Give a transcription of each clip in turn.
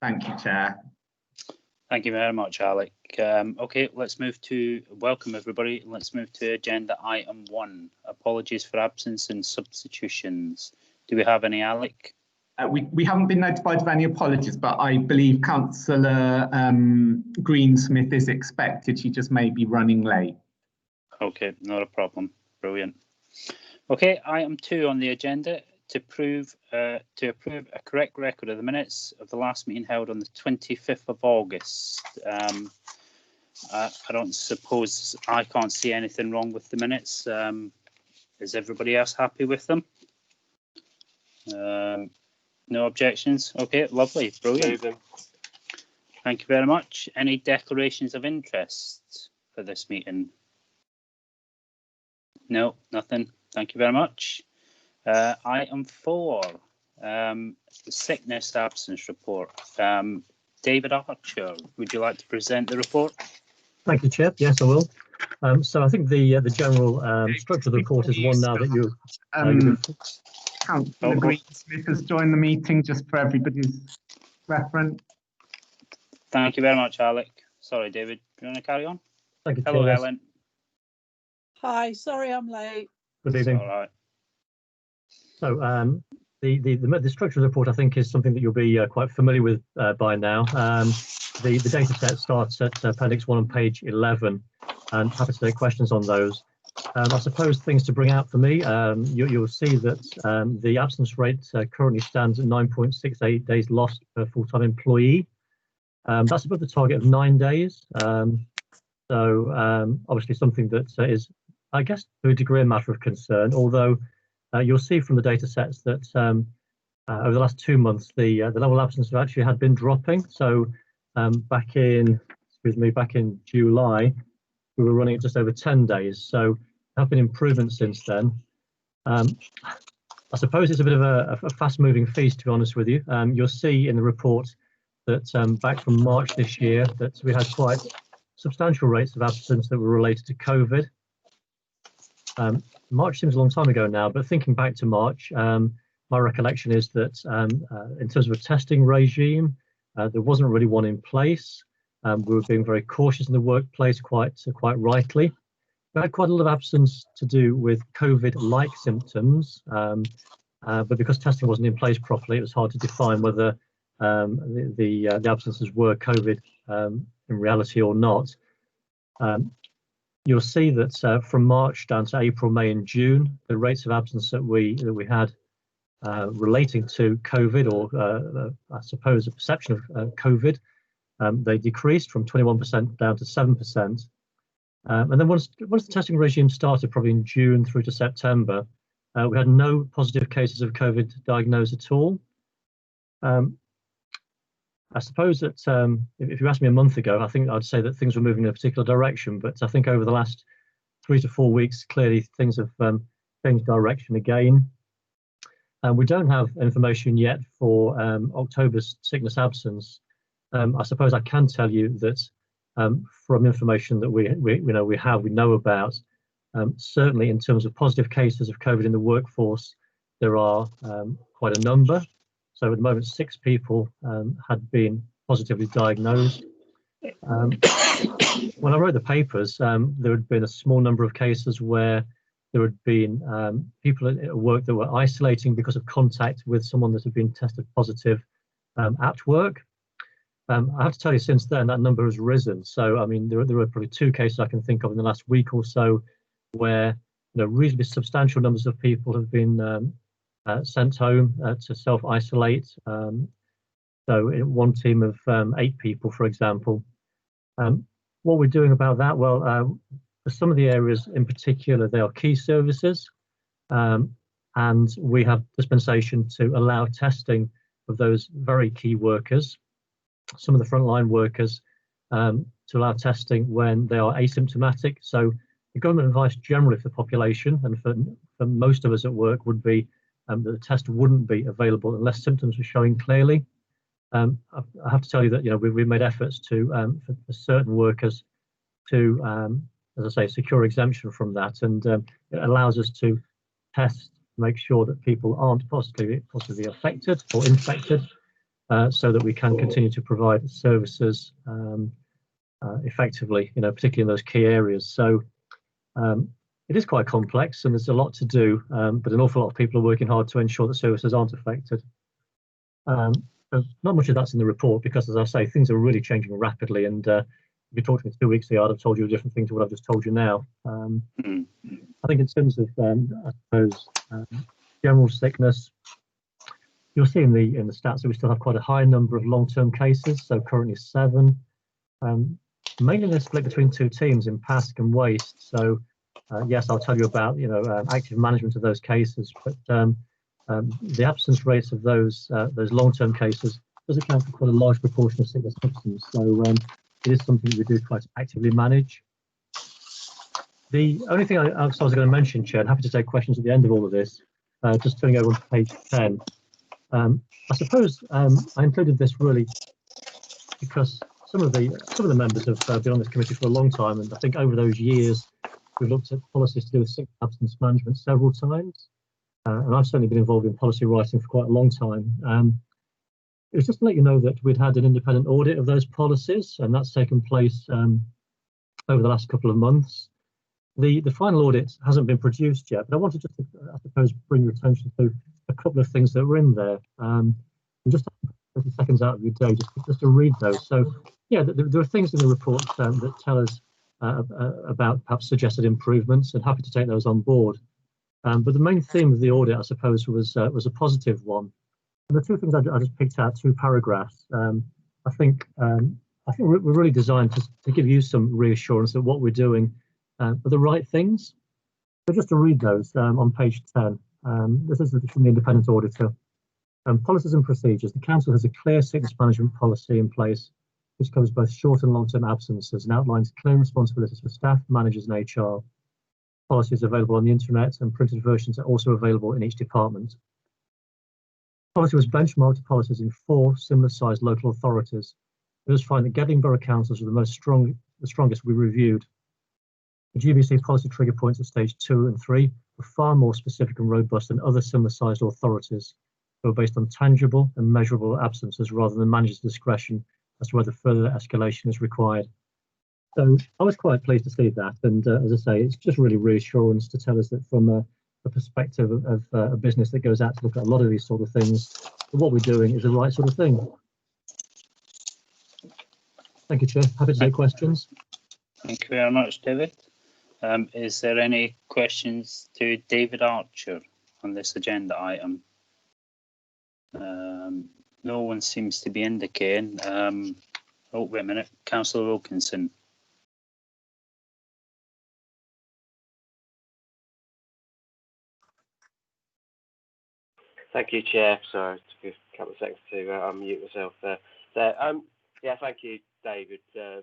Thank you, Chair. Thank you very much, Alec. Okay, let's move to welcome everybody. Let's move to agenda item 1. Apologies for absence and substitutions. Do we have any, Alec? We haven't been notified of any apologies, but I believe Councillor Greensmith is expected. She just may be running late. Okay, not a problem. Brilliant. Okay, item 2 on the agenda to approve a correct record of the minutes of the last meeting held on the 25th of August. I don't suppose I can't see anything wrong with the minutes. Is everybody else happy with them? No objections? Okay, lovely, brilliant. Thank you very much. Any declarations of interest for this meeting? No, nothing. Thank you very much. Item 4, the sickness absence report. David Archer, would you like to present the report? Thank you, Chair. Yes, I will. So I think the general structure of the report is one now that you. Councillor Greensmith has joined the meeting, just for everybody's reference. Thank you very much, Alec. Sorry, David. Do you want to carry on? Thank you, Hello, Chair. Ellen. Hi, sorry I'm late. Good evening. All right. So the structure of the report, I think, is something that you'll be quite familiar with by now. The data set starts at Appendix 1 on page 11, and happy to take questions on those. I suppose things to bring out for me, you'll see that the absence rate currently stands at 9.68 days lost per full-time employee. That's above the target of 9 days. So obviously something that is, I guess, to a degree, a matter of concern, although you'll see from the data sets that over the last 2 months, the level of absence actually had been dropping. So back in July, we were running at just over 10 days. So there have been improvements since then. I suppose it's a bit of a fast-moving feast, to be honest with you. You'll see in the report that back from March this year, that we had quite substantial rates of absence that were related to COVID. March seems a long time ago now, but thinking back to March, my recollection is that in terms of a testing regime, there wasn't really one in place. We were being very cautious in the workplace, quite rightly. We had quite a lot of absence to do with COVID-like symptoms, but because testing wasn't in place properly, it was hard to define whether the absences were COVID in reality or not. You'll see that from March down to April, May and June, the rates of absence that we had relating to COVID, or I suppose a perception of COVID, they decreased from 21% down to 7%. And then once the testing regime started, probably in June through to September, we had no positive cases of COVID diagnosed at all. I suppose that if you asked me a month ago, I think I'd say that things were moving in a particular direction, but I think over the last 3 to 4 weeks, clearly things have changed direction again. We don't have information yet for October's sickness absence. I suppose I can tell you that from information that we know about, certainly in terms of positive cases of COVID in the workforce, there are quite a number. So at the moment, 6 people had been positively diagnosed. When I wrote the papers, there had been a small number of cases where there had been people at work that were isolating because of contact with someone that had been tested positive at work. I have to tell you, since then, that number has risen. So, I mean, there are probably 2 cases I can think of in the last week or so where reasonably substantial numbers of people have been sent home to self-isolate. So in one team of 8 people, for example. What we're doing about that, well, for some of the areas in particular, they are key services, and we have dispensation to allow testing of those very key workers, some of the frontline workers, to allow testing when they are asymptomatic. So the government advice generally for the population and for most of us at work would be that the test wouldn't be available unless symptoms were showing clearly. I have to tell you that we've made efforts to for certain workers to, as I say, secure exemption from that, and it allows us to test, make sure that people aren't possibly affected or infected, so that we can continue to provide services effectively, particularly in those key areas. So it is quite complex and there's a lot to do, but an awful lot of people are working hard to ensure that services aren't affected. So not much of that's in the report because, as I say, things are really changing rapidly. And if you talked to me 2 weeks ago, I'd have told you a different thing to what I've just told you now. I think in terms of, I suppose, general sickness, you'll see in the stats that we still have quite a high number of long-term cases. So currently 7. Mainly they're split between 2 teams in PASC and waste. So yes, I'll tell you about active management of those cases, but the absence rates of those long-term cases does account for quite a large proportion of sickness absence. So it is something that we do try to actively manage. The only thing I was going to mention, Chair, and happy to take questions at the end of all of this, just turning over to page 10. I suppose I included this really because some of the members have been on this committee for a long time, and I think over those years we've looked at policies to do with sickness absence management several times. And I've certainly been involved in policy writing for quite a long time. It was just to let you know that we'd had an independent audit of those policies, and that's taken place over the last couple of months. The final audit hasn't been produced yet, but I wanted just to, I suppose, bring your attention to a couple of things that were in there. And just 30 seconds out of your day, just to read those. So, yeah, there are things in the report that tell us about perhaps suggested improvements, and happy to take those on board. But the main theme of the audit, I suppose, was a positive one. And the 2 things I just picked out, 2 paragraphs. I think we're really designed to give you some reassurance that what we're doing are the right things. So just to read those on page 10. This is from the independent auditor. Policies and procedures. The council has a clear sickness management policy in place, which covers both short and long-term absences and outlines clear responsibilities for staff, managers, and HR. Policies available on the internet, and printed versions are also available in each department. Policy was benchmarked to policies in 4 similar-sized local authorities. It was found that Gedling Borough councils were the strongest we reviewed. The GBC policy trigger points at stage 2 and 3 were far more specific and robust than other similar-sized authorities. They were based on tangible and measurable absences rather than manager's discretion as to whether further escalation is required. So I was quite pleased to see that, and as I say, it's just really reassurance to tell us that from a perspective of a business that goes out to look at a lot of these sort of things, that what we're doing is the right sort of thing. Thank you, Chair. Happy to take questions. Thank you very much, David. Is there any questions to David Archer on this agenda item? No one seems to be indicating. Oh, wait a minute, Councillor Wilkinson. Thank you, Chair. Sorry, it took a couple of seconds to unmute myself there. Yeah, thank you, David,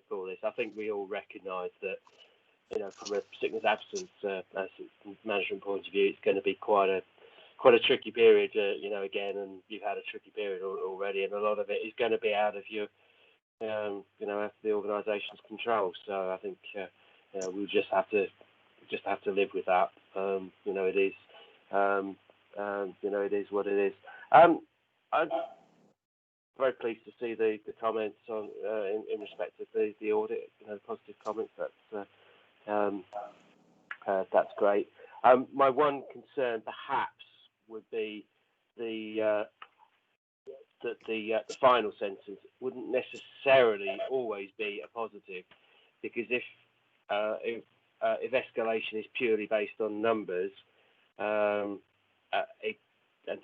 for this. I think we all recognise that, from a sickness absence management point of view, it's going to be quite a tricky period, again, and you've had a tricky period already, and a lot of it is going to be out of your, out of the organisation's control. So I think we'll just have to live with that. It is. It is what it is. I'm very pleased to see the comments on in respect of the audit. The positive comments. That's great. My one concern, perhaps, would be the final sentence wouldn't necessarily always be a positive, because if escalation is purely based on numbers, it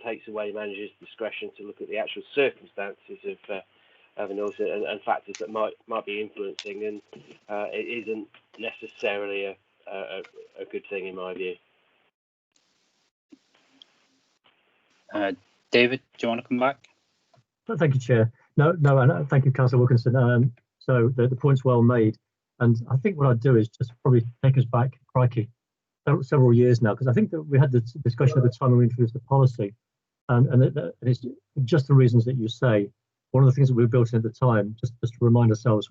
takes away managers' discretion to look at the actual circumstances of an audit and factors that might be influencing, and it isn't necessarily a good thing in my view. David, do you want to come back? Thank you, Chair. No, and thank you, Councillor Wilkinson. So the point's well made, and I think what I'd do is just probably take us back, crikey, several years now, because I think that we had the discussion at the time when we introduced the policy, and it's just the reasons that you say. One of the things that we built in at the time, just to remind ourselves,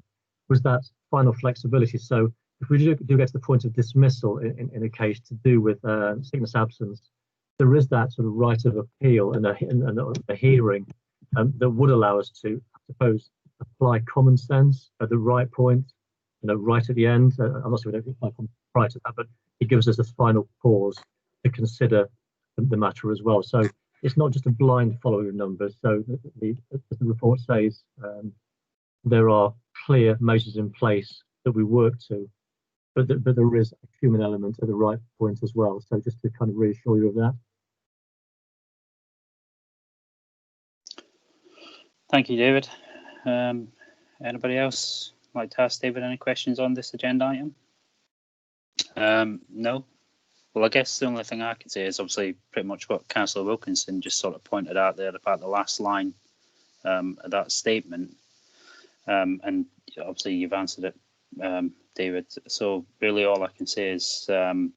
was that final flexibility. So if we do get to the point of dismissal in a case to do with sickness absence, there is that sort of right of appeal and a hearing. that would allow us to, I suppose, apply common sense at the right point, right at the end. I'm not saying we don't apply common prior to that, but it gives us a final pause to consider the matter as well. So it's not just a blind following of numbers. So as the report says, there are clear measures in place that we work to, but there is a human element at the right point as well. So just to kind of reassure you of that. Thank you, David. Anybody else like to ask David any questions on this agenda item? No. Well, I guess the only thing I can say is obviously pretty much what Councillor Wilkinson just sort of pointed out there about the last line of that statement. And obviously you've answered it, David. So really all I can say is I'm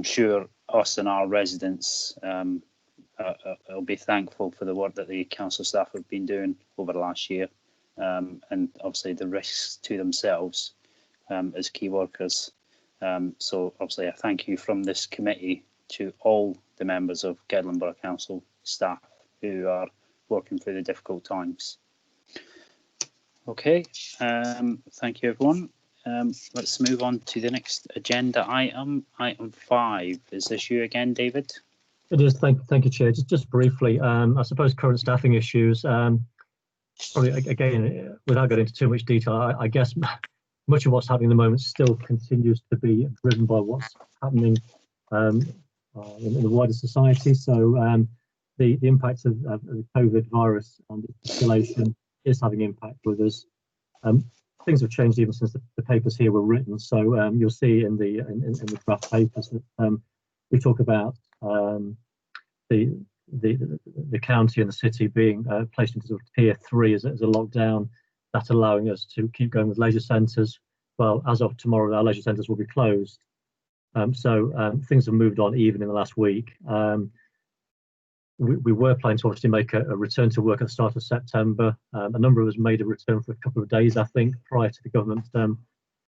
sure us and our residents will be thankful for the work that the council staff have been doing over the last year, and obviously the risks to themselves as key workers. So obviously I thank you from this committee to all the members of Gedling Borough Council staff who are working through the difficult times. Okay, thank you everyone. Let's move on to the next agenda item, item 5. Is this you again, David? It is. Thank you, Chair. Just briefly, I suppose current staffing issues. Probably again, without getting into too much detail, I guess much of what's happening at the moment still continues to be driven by what's happening in the wider society. So the impact of the COVID virus and its circulation is having impact with us. Things have changed even since the papers here were written. So you'll see in the draft papers that we talk about the county and the city being placed into sort of tier 3 as a lockdown. That's allowing us to keep going with leisure centres. Well, as of tomorrow, our leisure centres will be closed. So things have moved on even in the last week. We were planning to obviously make a return to work at the start of September. A number of us made a return for a couple of days, I think, prior to the government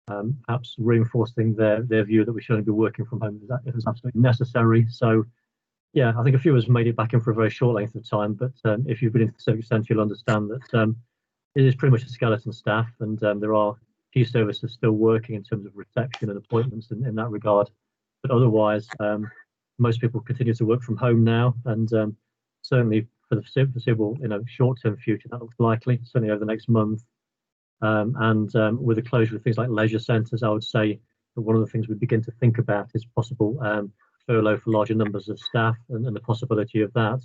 perhaps reinforcing their view that we should only be working from home if it was absolutely necessary. So, yeah, I think a few of us made it back in for a very short length of time. But if you've been into the civic centre, you'll understand that it is pretty much a skeleton staff, and there are key services still working in terms of reception and appointments in that regard. But otherwise, most people continue to work from home now, and certainly for the foreseeable, short-term future, that looks likely, certainly over the next month. And with the closure of things like leisure centres, I would say that one of the things we begin to think about is possible furlough for larger numbers of staff, and the possibility of that.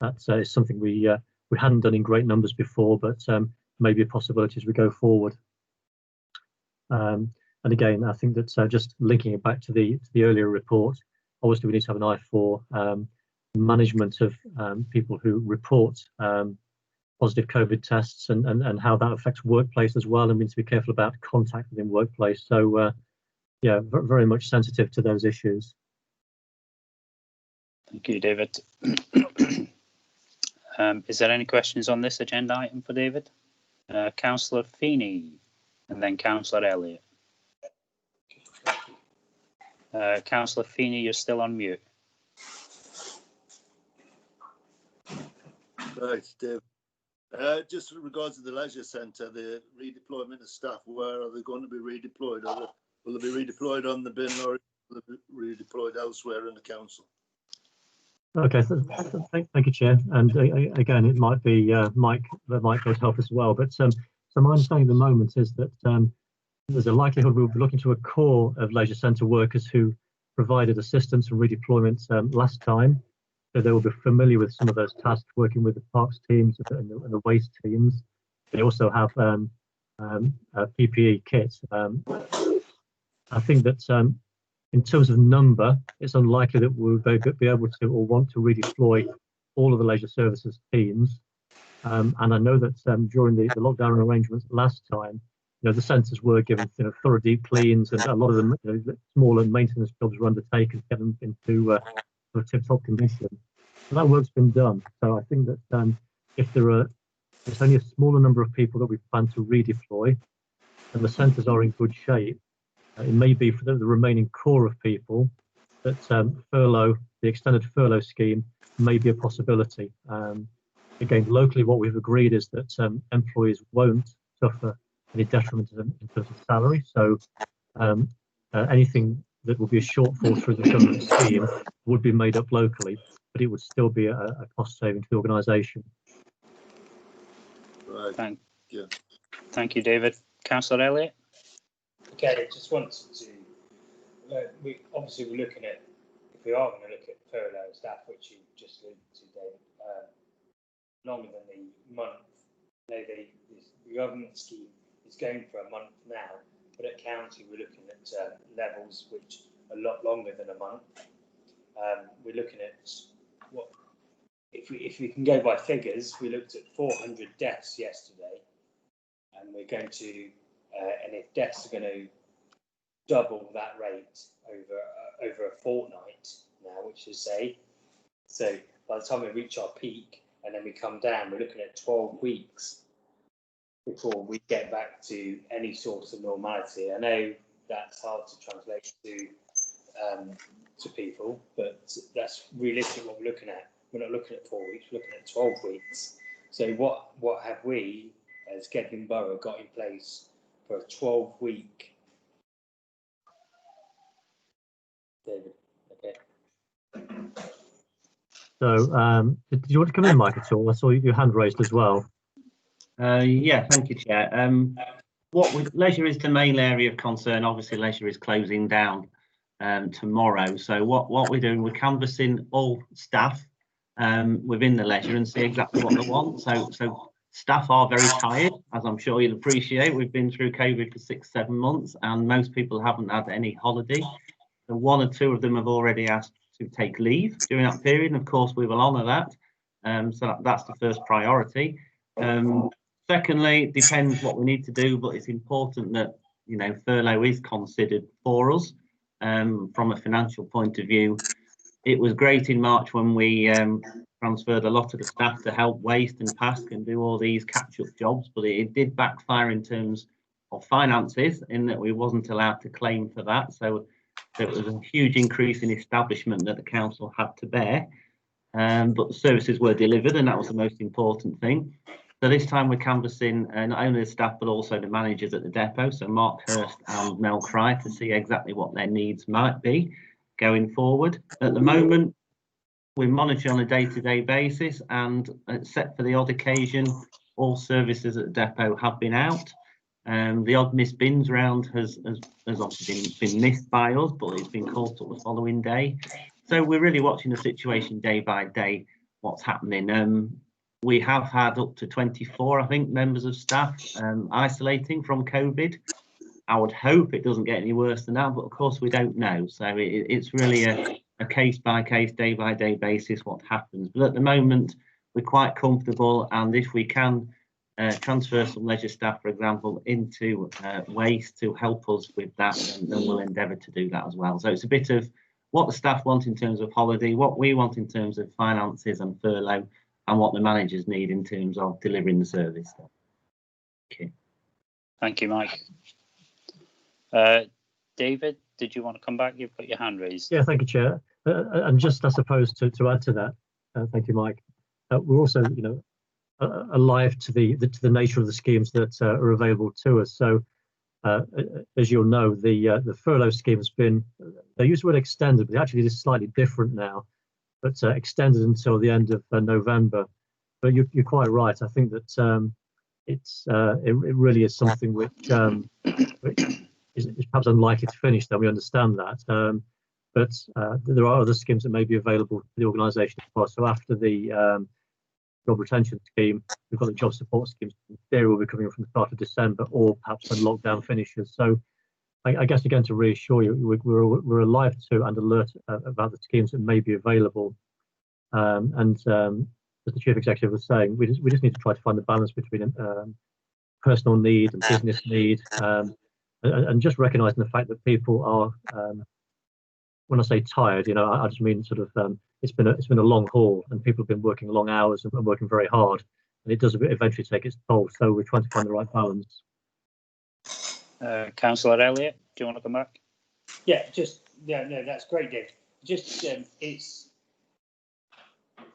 That is something we hadn't done in great numbers before, but maybe a possibility as we go forward. And again, I think that just linking it back to the earlier report, obviously we need to have an eye for management of people who report positive COVID tests and how that affects workplace as well, and we need to be careful about contact within workplace. So yeah, very much sensitive to those issues. Thank you, David. Is there any questions on this agenda item for David? Councillor Feeney and then Councillor Elliott. Councillor Feeney, you're still on mute. Right, Dave. Just in regards to the leisure centre, the redeployment of staff, where are they going to be redeployed? Will they be redeployed on the bin, or will they be redeployed elsewhere in the council? Okay, thank you, Chair. And again, it might be Mike that might go to help as well. But so my understanding at the moment is that there's a likelihood we'll be looking to a core of leisure centre workers who provided assistance and redeployment last time. So they will be familiar with some of those tasks, working with the parks teams and the waste teams. They also have PPE kits. I think that in terms of number, it's unlikely that we'll be able to or want to redeploy all of the leisure services teams. And I know that during the lockdown arrangements last time, the centres were given thorough deep cleans, and a lot of them, smaller maintenance jobs were undertaken to get them into a tip-top condition. So that work's been done. So I think that if it's only a smaller number of people that we plan to redeploy, and the centres are in good shape, it may be for the remaining core of people that furlough, the extended furlough scheme, may be a possibility. again, locally, what we've agreed is that employees won't suffer any detriment in terms of salary. So anything that will be a shortfall through the government scheme would be made up locally, but it would still be a cost saving to the organisation. Right. Thank you, David. Councillor Elliott? Okay, I just wanted to, we're looking at, if we are going to look at furlough staff, which you just alluded to, David, longer than the month. The government scheme is going for a month now, but at county we're looking at levels which are a lot longer than a month. We're looking at what, if we can go by figures, we looked at 400 deaths yesterday, and we're going to, and if deaths are going to double that rate over a fortnight now, which is so by the time we reach our peak and then we come down, we're looking at 12 weeks before we get back to any sort of normality. I know that's hard to translate to people, but that's realistic what we're looking at. We're not looking at 4 weeks, we're looking at 12 weeks. So what have we as Gedling Borough got in place for a 12-week? David, okay. So did you want to come in, Mike, at all? I saw your hand raised as well. Yeah, thank you, Chair. Leisure is the main area of concern. Obviously, leisure is closing down tomorrow. So what we're doing, we're canvassing all staff within the leisure and see exactly what they want. So staff are very tired, as I'm sure you'll appreciate. We've been through COVID for 6-7 months, and most people haven't had any holiday. And 1 or 2 of them have already asked to take leave during that period. And of course, we will honour that. So that's the first priority. Secondly, it depends what we need to do, but it's important that, you know, furlough is considered for us from a financial point of view. It was great in March when we transferred a lot of the staff to help waste and PASC and do all these catch-up jobs, but it did backfire in terms of finances, in that we wasn't allowed to claim for that. So there was a huge increase in establishment that the council had to bear, but the services were delivered, and that was the most important thing. So this time we're canvassing not only the staff but also the managers at the depot, so Mark Hurst and Mel Cry, to see exactly what their needs might be going forward. At the moment, we monitor on a day-to-day basis, and except for the odd occasion, all services at the depot have been out. The odd missed bins round has obviously been missed by us, but it's been caught up the following day. So we're really watching the situation day by day, what's happening. We have had up to 24, I think, members of staff isolating from COVID. I would hope it doesn't get any worse than that, but of course we don't know. So it's really a case-by-case, day-by-day basis what happens. But at the moment, we're quite comfortable, and if we can transfer some leisure staff, for example, into waste to help us with that, then we'll endeavour to do that as well. So it's a bit of what the staff want in terms of holiday, what we want in terms of finances and furlough, and what the managers need in terms of delivering the service. Okay. Thank you, Mike. David, did you want to come back? You've got your hand raised. Yeah, thank you, Chair. And just, I suppose, to add to that, thank you, Mike. We're also, you know, alive to the nature of the schemes that are available to us. So, as you'll know, the furlough scheme has been, they use the word extended, but actually it is slightly different now, but extended until the end of November. But you're quite right. I think that it really is something which is perhaps unlikely to finish. Then we understand that, but there are other schemes that may be available to the organisation as well. So after the job retention scheme, we've got the job support schemes. In theory, will be coming from the start of December, or perhaps when lockdown finishes. So I guess again, to reassure you, we're alive to and alert about the schemes that may be available. And as the Chief Executive was saying, we just need to try to find the balance between personal need and business need, and just recognising the fact that people are, when I say tired, you know, I just mean sort of it's been a long haul, and people have been working long hours and working very hard, and it does eventually take its toll. So we're trying to find the right balance. Councillor Elliott, do you want to come back? Yeah, no, that's great, Dave. Just it's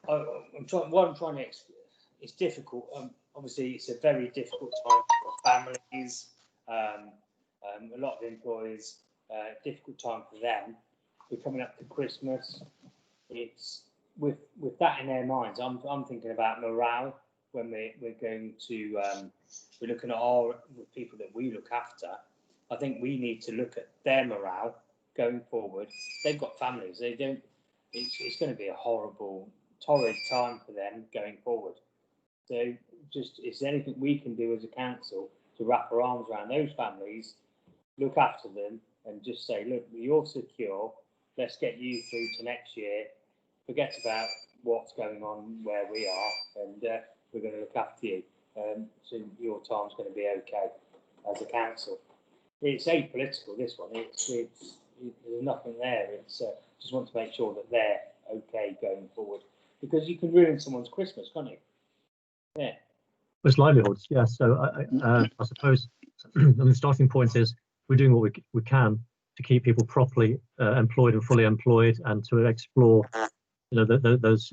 what I'm trying to it's difficult. Obviously, it's a very difficult time for families. A lot of employers, difficult time for them. We're coming up to Christmas. It's with that in their minds. I'm thinking about morale when we're going to we're looking at with people that we look after. I think we need to look at their morale going forward. They've got families. They don't. It's going to be a torrid time for them going forward. So, just is there anything we can do as a council to wrap our arms around those families, look after them, and just say, look, you're secure. Let's get you through to next year. Forget about what's going on where we are, and we're going to look after you. So your time's going to be okay as a council. It's apolitical, this one. There's nothing there. It's just want to make sure that they're okay going forward, because you can ruin someone's Christmas, can't you? Yeah. It's livelihoods, yeah. So I suppose the starting point is we're doing what we can to keep people properly employed and fully employed, and to explore, those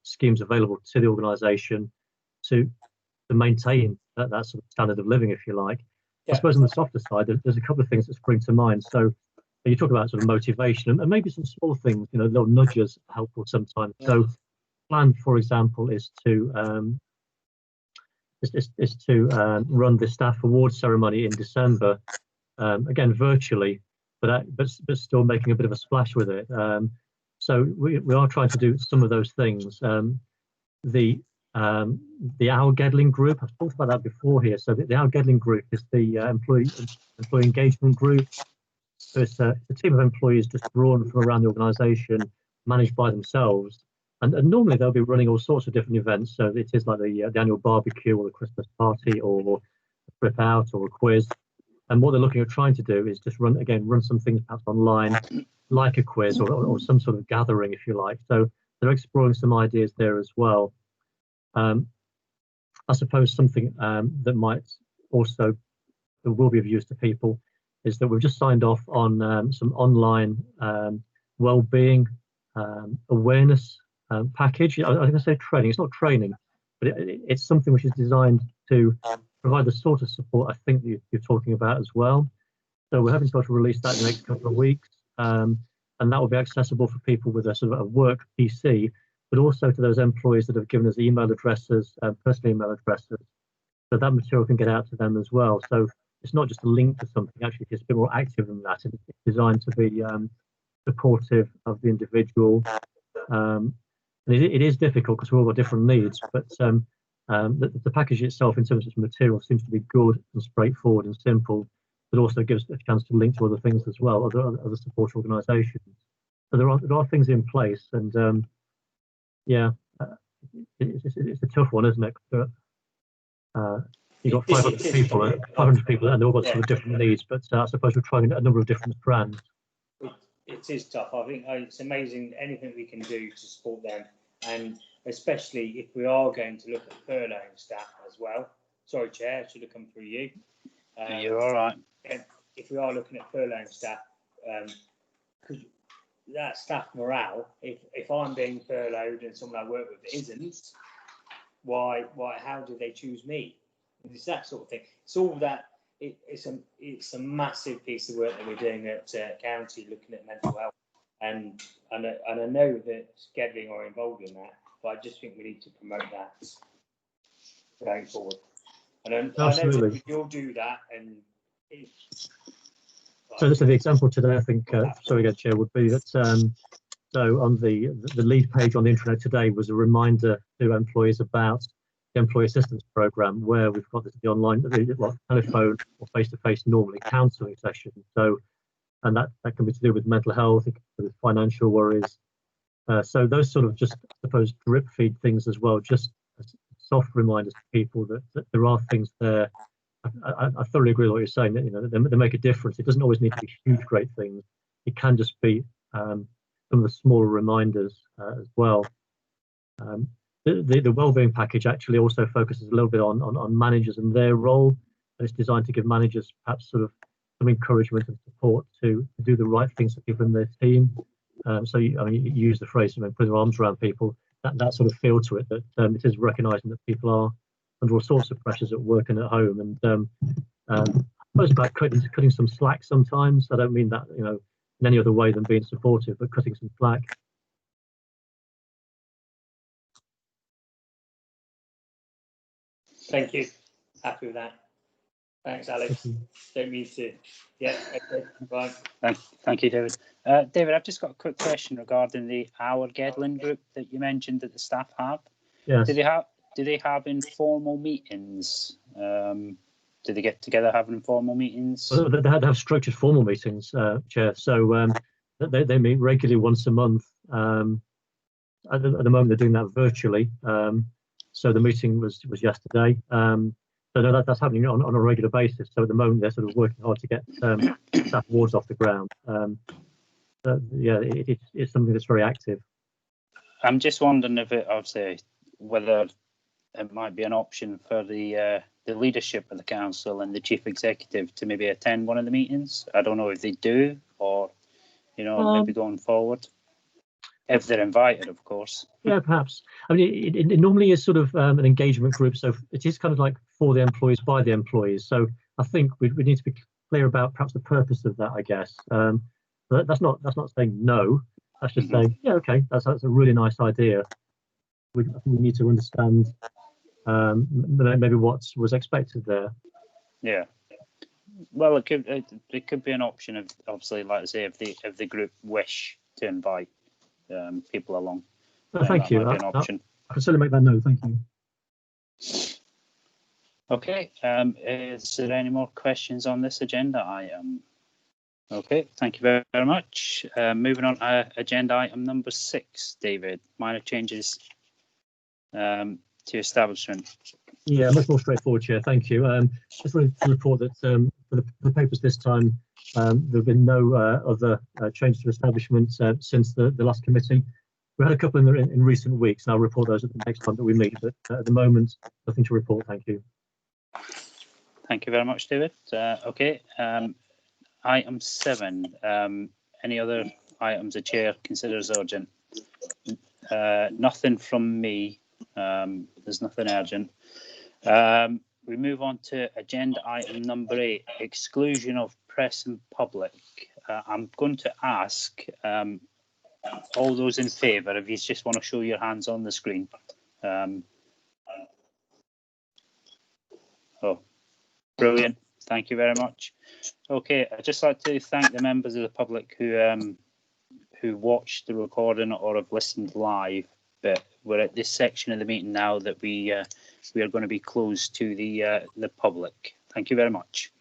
schemes available to the organisation to maintain that sort of standard of living, if you like. Yeah. I suppose on the softer side, there's a couple of things that spring to mind. So you talk about sort of motivation, and maybe some small things, little nudges are helpful sometimes. Yeah. So plan, for example, is to run the staff awards ceremony in December, again virtually, but still making a bit of a splash with it. So we are trying to do some of those things. The Our Gedling group, I've talked about that before here. So the Our Gedling group is the employee engagement group. So it's a team of employees just drawn from around the organisation, managed by themselves. And normally they'll be running all sorts of different events. So it is like the annual barbecue or the Christmas party or a trip out or a quiz. And what they're looking at trying to do is just run some things perhaps online, like a quiz or some sort of gathering, if you like. So they're exploring some ideas there as well. I suppose something that will be of use to people is that we've just signed off on some online well-being awareness package. I was going to say training. It's not training, but it's something which is designed to provide the sort of support I think that you're talking about as well. So we're hoping to release that in the next couple of weeks, and that will be accessible for people with a sort of a work PC, but also to those employees that have given us email addresses, personal email addresses, so that material can get out to them as well. So it's not just a link to something, actually it's a bit more active than that. It's designed to be supportive of the individual. And it is difficult because we've all got different needs, but the package itself in terms of material seems to be good and straightforward and simple, but also gives a chance to link to other things as well, other support organisations. So there are things in place, and it's a tough one, isn't it? You've got 500 people, and they've all got sort of different needs, but I suppose we're trying a number of different strands. It is tough. I think it's amazing anything we can do to support them, and especially if we are going to look at furloughing staff as well. Sorry, Chair, I should have come through you. You're all right. If we are looking at furloughing staff, because that staff morale, if I'm being furloughed and someone I work with isn't, why? How do they choose me? It's that sort of thing. It's all that. It's a massive piece of work that we're doing at county, looking at mental health, and I know that Gedling are involved in that, but I just think we need to promote that going forward. And I know you'll do that. And so the example today, I think, sorry again, Chair, would be that so on the lead page on the intranet today was a reminder to employees about the employee assistance program, where we've got the online, telephone or face-to-face normally counselling session. So, and that can be to do with mental health, with financial worries. So those sort of just, I suppose, drip feed things as well, just soft reminders to people that there are things there. I thoroughly agree with what you're saying, that they make a difference. It doesn't always need to be huge, great things. It can just be some of the smaller reminders as well. The wellbeing package actually also focuses a little bit on managers and their role, and it's designed to give managers perhaps sort of some encouragement and support to do the right things for people in their team. So you use the phrase, put their arms around people. that sort of feel to it, that it is recognising that people are under all sorts of pressures at work and at home, and I suppose about cutting some slack sometimes. I don't mean that, you know, in any other way than being supportive, but cutting some slack. Thank you. Happy with that. Thanks, Alex. Don't mean to. Yeah. Okay. Bye. Thank you, David. David, I've just got a quick question regarding the Our Gedling group that you mentioned that the staff have. Yes. Do they have informal meetings? Do they get together have informal meetings? Well, they had to have structured formal meetings, Chair. So they meet regularly once a month. At the moment, they're doing that virtually. So the meeting was yesterday. So no, that's happening on a regular basis. So at the moment, they're sort of working hard to get staff awards off the ground. Yeah, it's something that's very active. I'm just wondering if it, I'd say, whether it might be an option for the leadership of the council and the chief executive to maybe attend one of the meetings. I don't know if they do, or, you know, maybe going forward, if they're invited, of course. Yeah, perhaps. I mean, it normally is sort of an engagement group, so it is kind of like for the employees, by the employees. So I think we need to be clear about perhaps the purpose of that, I guess. But that's not saying no. That's just saying, yeah, okay, that's a really nice idea. We need to understand maybe what was expected there. Yeah. Well, it could be an option of, obviously, like I say, if the group wish to invite people along. Oh, thank you. An option. I can certainly make that note. Thank you. Okay. Is there any more questions on this agenda item? Okay. Thank you very, very much. Moving on to agenda item number 6, David. Minor changes to establishment. Yeah, much more straightforward, Chair. Thank you. Just wanted to report that for the papers this time, there have been no other changes to establishment since the last committee. We had a couple in recent weeks, and I'll report those at the next time that we meet. But at the moment, nothing to report. Thank you. Thank you very much, David. Okay. Item 7. Any other items the Chair considers urgent? Nothing from me. There's nothing urgent. We move on to agenda item number 8, exclusion of press and public. I'm going to ask all those in favour, if you just want to show your hands on the screen. Oh, brilliant. Thank you very much. Okay, I'd just like to thank the members of the public who watched the recording or have listened live. But we're at this section of the meeting now that we are going to be closed to the public. Thank you very much.